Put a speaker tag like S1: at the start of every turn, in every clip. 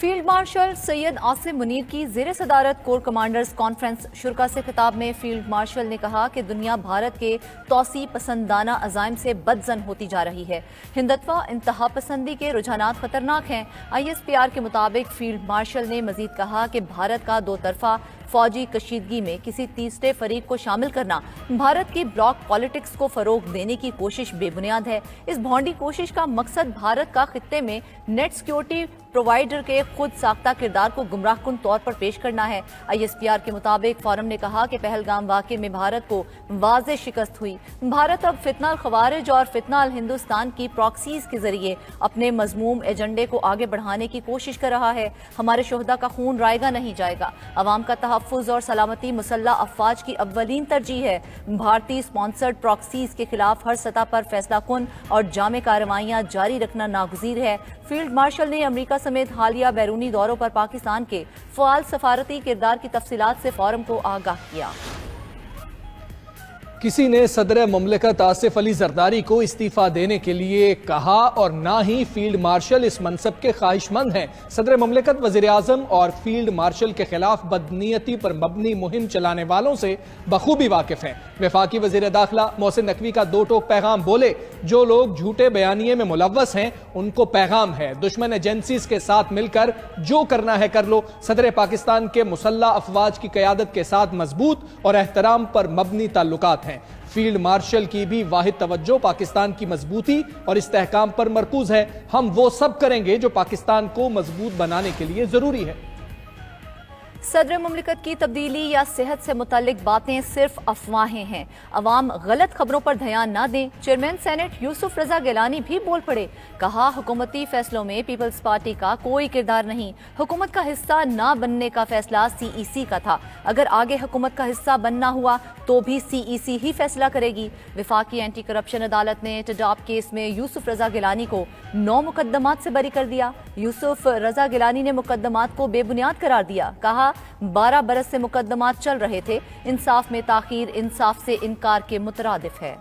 S1: Field marshal Syed Asim Munir की ज़ेर सदारत कोर कमांडर्स कॉन्फ्रेंस शुरा से खिताब में फील्ड मार्शल ने कहा कि दुनिया भारत के तौसी पसंदाना अज़ाइम से बदजन होती जा रही है। हिंदुत्व इंतहा पसंदी के रुझानात खतरनाक हैं। ISPR के मुताबिक फील्ड मार्शल ने मजीद कहा कि भारत का दो तरफा फौजी कशीदगी में किसी तीसरे फरीक को शामिल करना भारत की ब्लॉक पॉलिटिक्स को फरोग देने की कोशिश बेबुनियाद है। इस भौंडी कोशिश का मकसद भारत का खित्ते में नेट सिक्योरिटी प्रोवाइडर के खुद साख्ता किरदार को गुमराहकुन तौर पर पेश करना है। ISPR के मुताबिक फोरम ने कहा कि पहलगाम वाक़े में भारत को वाज़ेह शिकस्त हुई। भारत अब फितना खवारिज और फितना हिंदुस्तान की प्रॉक्सीज के जरिए अपने मजमूम एजेंडे को आगे बढ़ाने की कोशिश कर रहा है। हमारे शोहदा का खून रायगा नहीं जाएगा। अवाम का तहफ़्फ़ुज़ और सलामती मुसल्लह अफ़वाज की अव्वलीन तरजीह है। भारतीय स्पॉन्सर्ड प्रॉक्सीज के खिलाफ हर सतह पर फैसला कुन और जामे कार्रवाइयाँ जारी रखना नागुज़ीर है। फील्ड मार्शल ने अमेरिका समेत हालिया बैरूनी दौरों पर पाकिस्तान के फ़आल सफारती किरदार की तफसीलात से फोरम को आगाह किया।
S2: किसी ने सदर मुमलिकत आसिफ अली जरदारी को इस्तीफा देने के लिए कहा और ना ही फील्ड मार्शल इस मनसब के ख्वाहिशमंद हैं। सदर मुमलिकत, वज़ीर आज़म और फील्ड मार्शल के खिलाफ बदनीयती पर मबनी मुहिम चलाने वालों से बखूबी वाकिफ हैं। वफाकी वज़ीर दाखिला मोहसिन नकवी का दो टोक पैगाम बोले, जो लोग झूठे बयानिए में मुलव्वस हैं उनको पैगाम है, दुश्मन एजेंसीज के साथ मिलकर जो करना है कर लो। सदर पाकिस्तान के मुसल्लह अफवाज की क़यादत के साथ मजबूत और एहतराम पर मबनी ताल्लुकात हैं। फील्ड मार्शल की भी वाहिद तवज्जो पाकिस्तान की मजबूती और इस्तेहकाम पर मरकूज है। हम वो सब करेंगे जो पाकिस्तान को मजबूत बनाने के लिए जरूरी है।
S1: सदर मुमलिकत की तब्दीली या सेहत से मुतालिक बातें सिर्फ अफवाहें हैं। अवाम गलत खबरों पर ध्यान न दें। चेयरमैन सेनेट यूसुफ रजा गिलानी भी बोल पड़े। कहा, हुकूमती फैसलों में पीपल्स पार्टी का कोई किरदार नहीं। हुकूमत का हिस्सा ना बनने का फैसला CEC का था। अगर आगे हुकूमत का हिस्सा बनना हुआ तो भी CEC ही फैसला करेगी। वफाकी एंटी करप्शन अदालत ने टिडाप केस में यूसुफ रजा गिलानी को 9 मुकदमात से बरी कर दिया। यूसुफ रजा गिलानी ने मुकदमात को बेबुनियाद करार दिया। कहा, 12 बरस से मुकदमात चल रहे थे। इंसाफ में ताखीर इंसाफ से इनकार के मुतरादिफ है।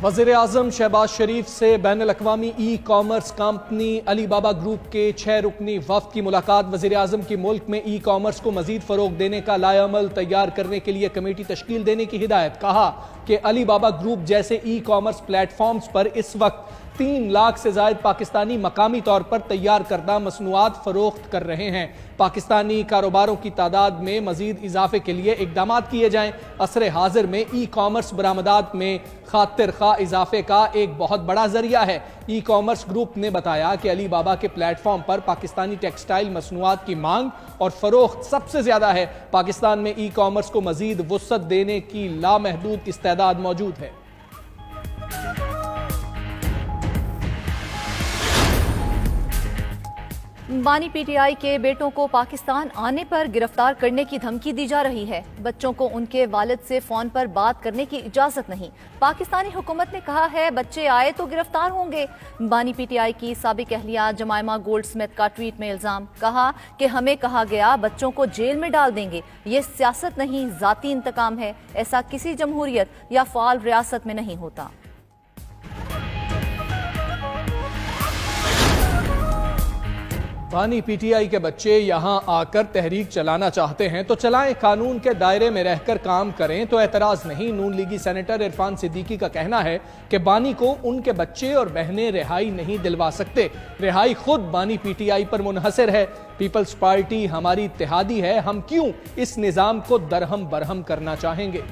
S2: वज़ीर आज़म शहबाज शरीफ से बैनुल अक़वामी ई-कॉमर्स कंपनी अली बाबा ग्रुप के 6 रुकनी वफ़द की मुलाकात। वज़ीर आज़म की मुल्क में ई-कॉमर्स को मज़ीद फ़रोग़ देने का लाएअमल तैयार करने के लिए कमेटी तश्कील देने की हिदायत। कहा कि अली बाबा ग्रुप जैसे ई-कॉमर्स प्लेटफॉर्म्स पर इस वक्त 3 लाख से ज़ायद पाकिस्तानी मकामी तौर पर तैयार करदा मसनूआत फ़रोख्त कर रहे हैं। पाकिस्तानी कारोबारों की तादाद में मज़ीद इजाफे के लिए इक़दामात किए जाएँ। असर हाजिर में ई-कॉमर्स बरामदात में खातिर खा इजाफे का एक बहुत बड़ा जरिया है। ई-कॉमर्स ग्रुप ने बताया कि अली बाबा के प्लेटफॉर्म पर पाकिस्तानी टेक्सटाइल मसनूआत की मांग और फरोख्त सबसे ज़्यादा है। पाकिस्तान में ई-कॉमर्स को मज़ीद वुसअत देने की लामहदूद इस्तेदाद मौजूद है।
S1: बानी PTI के बेटों को पाकिस्तान आने पर गिरफ्तार करने की धमकी दी जा रही है। बच्चों को उनके वालिद से फोन पर बात करने की इजाजत नहीं। पाकिस्तानी हुकूमत ने कहा है बच्चे आए तो गिरफ्तार होंगे। बानी PTI की साबिक अहलिया जमाइमा गोल्ड स्मिथ का ट्वीट में इल्जाम। कहा कि हमें कहा गया बच्चों को जेल में डाल देंगे। ये सियासत नहीं, जाती इंतकाम है। ऐसा किसी जमहूरियत या फ़आल रियासत में नहीं होता।
S2: बानी PTI के बच्चे यहाँ आकर तहरीक चलाना चाहते हैं तो चलाएं, कानून के दायरे में रहकर काम करें तो एतराज़ नहीं। नून लीगी सेनेटर इरफान सिद्दीकी का कहना है कि बानी को उनके बच्चे और बहनें रिहाई नहीं दिलवा सकते। रिहाई खुद बानी PTI पर मुनहसर है। पीपल्स पार्टी हमारी इत्तेहादी है, हम क्यों इस निज़ाम को दरहम बरहम करना चाहेंगे।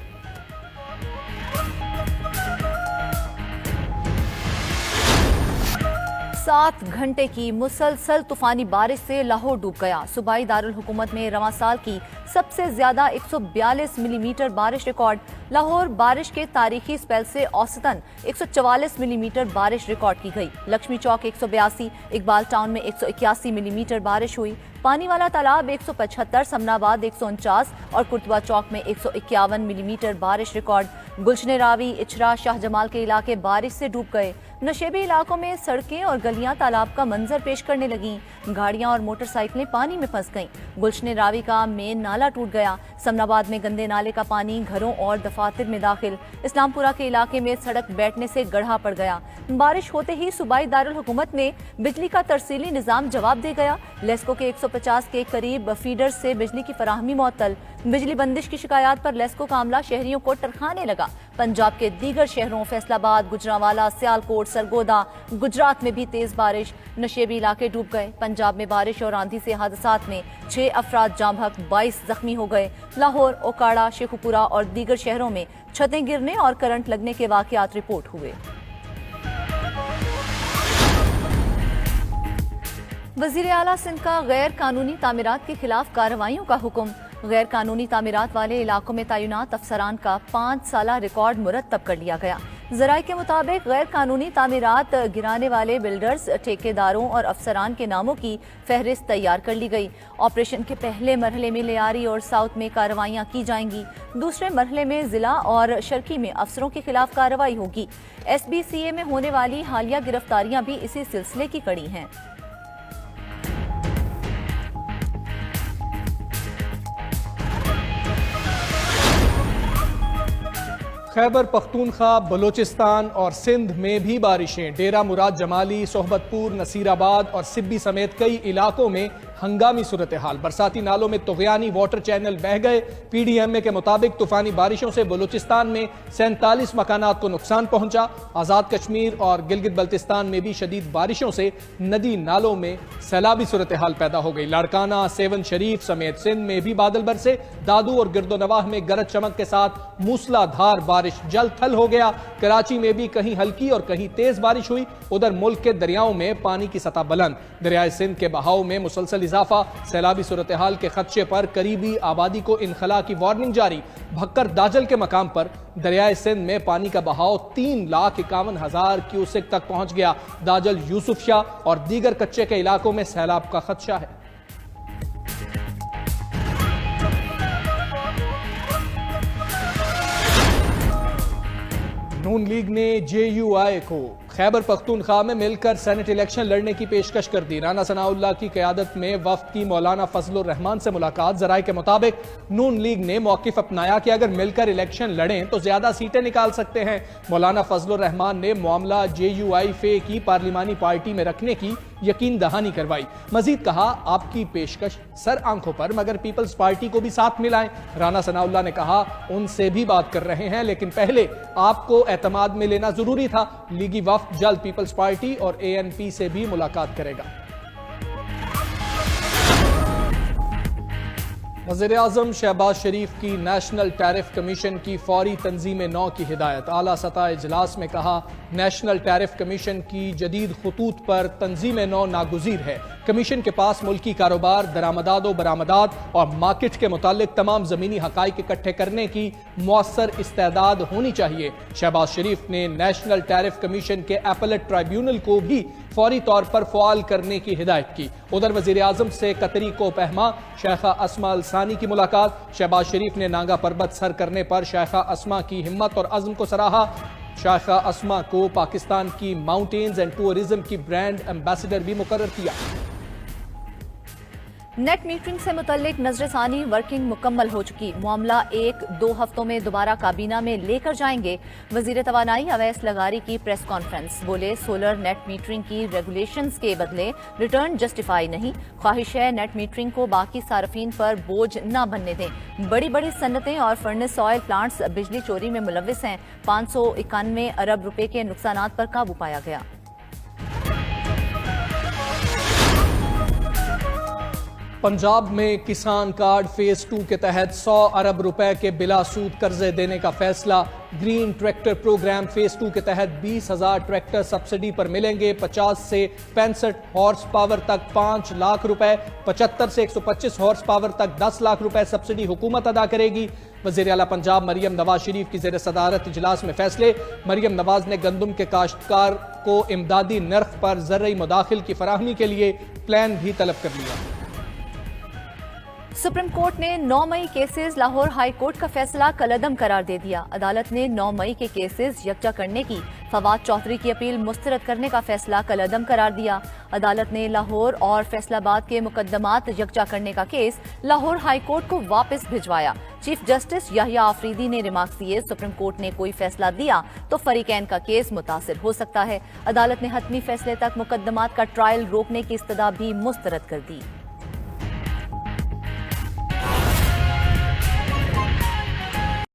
S1: 7 घंटे की मुसलसल तूफानी बारिश से लाहौर डूब गया। सूबाई दारुल हुकूमत में रवां साल की सबसे ज्यादा 142 मिलीमीटर बारिश रिकॉर्ड। लाहौर बारिश के तारीखी स्पेल से औसतन 144 मिलीमीटर बारिश रिकॉर्ड की गई। लक्ष्मी चौक 182, इकबाल टाउन में 181 मिलीमीटर बारिश हुई। पानी वाला तालाब 175, समनाबाद 149 और कुर्तबा चौक में 151 मिलीमीटर बारिश रिकॉर्ड। गुलशन रावी, इचरा, शाहजमाल के इलाके बारिश से डूब गए। नशेबी इलाकों में सड़कें और गलियां तालाब का मंजर पेश करने लगीं। गाड़ियां और मोटरसाइकिलें पानी में फंस गईं। गुलशन रावी का मेन नाला टूट गया। समनाबाद में गंदे नाले का पानी घरों और दफातर में दाखिल। इस्लामपुरा के इलाके में सड़क बैठने से गड्ढा पड़ गया। बारिश होते ही सूबाई दारुल हुकूमत में बिजली का तरसीली निजाम जवाब दे गया। लेस्को के 150 के करीब फीडर से बिजली की फराहमी मुअत्तल। बिजली बंदिश की शिकायत पर लेस्को का अमला शहरियों को टरखाने लगा। पंजाब के दीगर शहरों फैसलाबाद, गुजरांवाला, सियालकोट, सरगोदा, गुजरात में भी तेज बारिश। नशेबी इलाके डूब गए। पंजाब में बारिश और आंधी से हादसात में 6 अफराद जाँ बहक, 22 जख्मी हो गए। लाहौर, ओकाड़ा, शेखुपुरा और दीगर शहरों में छतें गिरने और करंट लगने के वाकयात रिपोर्ट हुए। वजीर आला सिंध का गैर कानूनी तामीरात के खिलाफ कार्रवाइयों का हुक्म। गैर कानूनी तामीरात वाले इलाकों में तैनात अफसरान का 5 साला रिकॉर्ड मुरतब कर लिया गया। ज़राए के मुताबिक गैर कानूनी तामीरात गिराने वाले बिल्डर्स, ठेकेदारों और अफसरान के नामों की फहरिस्त तैयार कर ली गई। ऑपरेशन के पहले मरहले में लियारी और साउथ में कार्रवाइयाँ की जाएंगी। दूसरे मरहले में जिला और शर्की में अफसरों के खिलाफ कार्रवाई होगी। SBCA में होने वाली हालिया गिरफ्तारियां भी इसी सिलसिले की कड़ी हैं।
S2: खैबर पख्तूनख्वा, बलोचिस्तान और सिंध में भी बारिशें। डेरा मुराद जमाली, सोहबतपुर, नसीराबाद और सिब्बी समेत कई इलाकों में हंगामी सूरत हाल। बरसाती नालों में तुगयानी वाटर चैनल बह गए। PDMA के मुताबिक तूफानी बारिशों से बलूचिस्तान में 47 मकानात को नुकसान पहुंचा। आज़ाद कश्मीर और गिलगित बल्तिस्तान में भी शदीद बारिशों से नदी नालों में सैलाबी सूरत हाल पैदा हो गई। लाड़काना, सेवन शरीफ समेत सिंध में भी बादल बरसे। दादू और गिरदोनवाह में गरज चमक के साथ मूसलाधार बारिश जल थल हो गया। कराची में भी कहीं हल्की और कहीं तेज बारिश हुई। उधर मुल्क के दरियाओं में पानी की सतह बुलंद। दरियाए सिंध के बहाव में मुसलसल इजाफा। सैलाबी सूरत हाल के खदशे पर करीबी आबादी को इनखला की वार्निंग जारी। भक्कर दाजल के मकाम पर दरियाए सिंध में पानी का बहाव 3,51,000 क्यूसेक तक पहुंच गया। दाजल, यूसुफ शाह और दीगर कच्चे के इलाकों में सैलाब का खदशा है। नून लीग ने JUI को खैबर पख्तूनख्वा में मिलकर सेनेट इलेक्शन लड़ने की पेशकश कर दी। राना सनाउल्लाह की क़यादत में वफ्द की मौलाना फजलुर रहमान से मुलाकात। ज़राए के मुताबिक नून लीग ने मौक़िफ़ अपनाया कि अगर मिलकर इलेक्शन लड़ें तो ज़्यादा सीटें निकाल सकते हैं। मौलाना फजलुर रहमान ने मामला JUI फे की पार्लिमानी पार्टी में रखने की यकीन दहानी करवाई। मजीद कहा, आपकी पेशकश सर आंखों पर, मगर पीपल्स पार्टी को भी साथ मिलाएं। राना सनाउल्लाह ने कहा, उनसे भी बात कर रहे हैं, लेकिन पहले आपको एतमाद में लेना जरूरी था। लीगी वफ्द जल्द पीपल्स पार्टी और ANP से भी मुलाकात करेगा। वज़ीर आज़म शहबाज शरीफ की नेशनल टैरिफ कमीशन की फौरी तंजीम नौ की हिदायत। आला सतह इजलास में कहा, नेशनल टैरिफ कमीशन की जदीद खतूत पर तंजीम नौ नागुज़ीर है। कमीशन के पास मुल्की कारोबार, दरामदात व बरामदात और मार्केट के मुतालिक तमाम ज़मीनी हक़ाइक़ इकट्ठे करने की मुअस्सर इस्तेदाद होनी चाहिए। शहबाज शरीफ ने नेशनल टैरिफ कमीशन के एपलेट ट्राइब्यूनल को भी फौरी तौर पर फ़आल करने की हिदायत की। उधर वज़ीर आज़म से कतरी को पहमा शेखा अस्मा अल सानी की मुलाकात। शहबाज शरीफ ने नांगा पर्वत सर करने पर शेखा अस्मा की हिम्मत और अज़्म को सराहा। शेखा अस्मा को पाकिस्तान की माउंटेन्स एंड टूरिज्म की ब्रांड एम्बेसडर भी मुकर्रर किया।
S1: नेट मीटरिंग से मुतल्लिक नजरसानी वर्किंग मुकम्मल हो चुकी। मामला 1-2 हफ्तों में दोबारा काबीना में लेकर जाएंगे। वजीर तवानाई अवैस लगारी की प्रेस कॉन्फ्रेंस। बोले, सोलर नेट मीटरिंग की रेगुलेशंस के बदले रिटर्न जस्टिफाई नहीं। ख्वाहिश है नेट मीटरिंग को बाकी सार्फिन पर बोझ न बनने दें। बड़ी बड़ी सन्नतें और फर्नेस ऑयल प्लांट्स बिजली चोरी में मुलविस हैं। 591 अरब रुपए के नुकसानात पर काबू पाया गया।
S2: पंजाब में किसान कार्ड फेज 2 के तहत 100 अरब रुपए के बिला सूद कर्जे देने का फैसला। ग्रीन ट्रैक्टर प्रोग्राम फेज 2 के तहत 20,000 ट्रैक्टर सब्सिडी पर मिलेंगे। 50 से 65 हॉर्स पावर तक 5 लाख रुपए, 75 से 125 हॉर्स पावर तक 10 लाख रुपए सब्सिडी हुकूमत अदा करेगी। वज़ीर आला पंजाब मरियम नवाज शरीफ की ज़ेर सदारत इजलास में फैसले। मरियम नवाज ने गंदम के काश्तकार को इमदादी नर्ख पर ज़रई मुदाखिल की फराहमी के लिए प्लान भी तलब कर लिया।
S1: सुप्रीम कोर्ट ने 9 मई केसेस लाहौर हाई कोर्ट का फैसला कलअदम करार दे दिया। अदालत ने 9 मई के केसेस यकजा करने की फवाद चौधरी की अपील मुस्तरद करने का फैसला कलअदम करार दिया। अदालत ने लाहौर और फैसलाबाद के मुकदमात यकजा करने का केस लाहौर हाई कोर्ट को वापस भिजवाया। चीफ जस्टिस याहिया आफरीदी ने रिमार्क्स दिए, सुप्रीम कोर्ट ने कोई फैसला दिया तो फरीकैन का केस मुतासिर हो सकता है। अदालत ने हतमी फैसले तक मुकदमात का ट्रायल रोकने की इस्तदा भी मुस्तरद कर दी।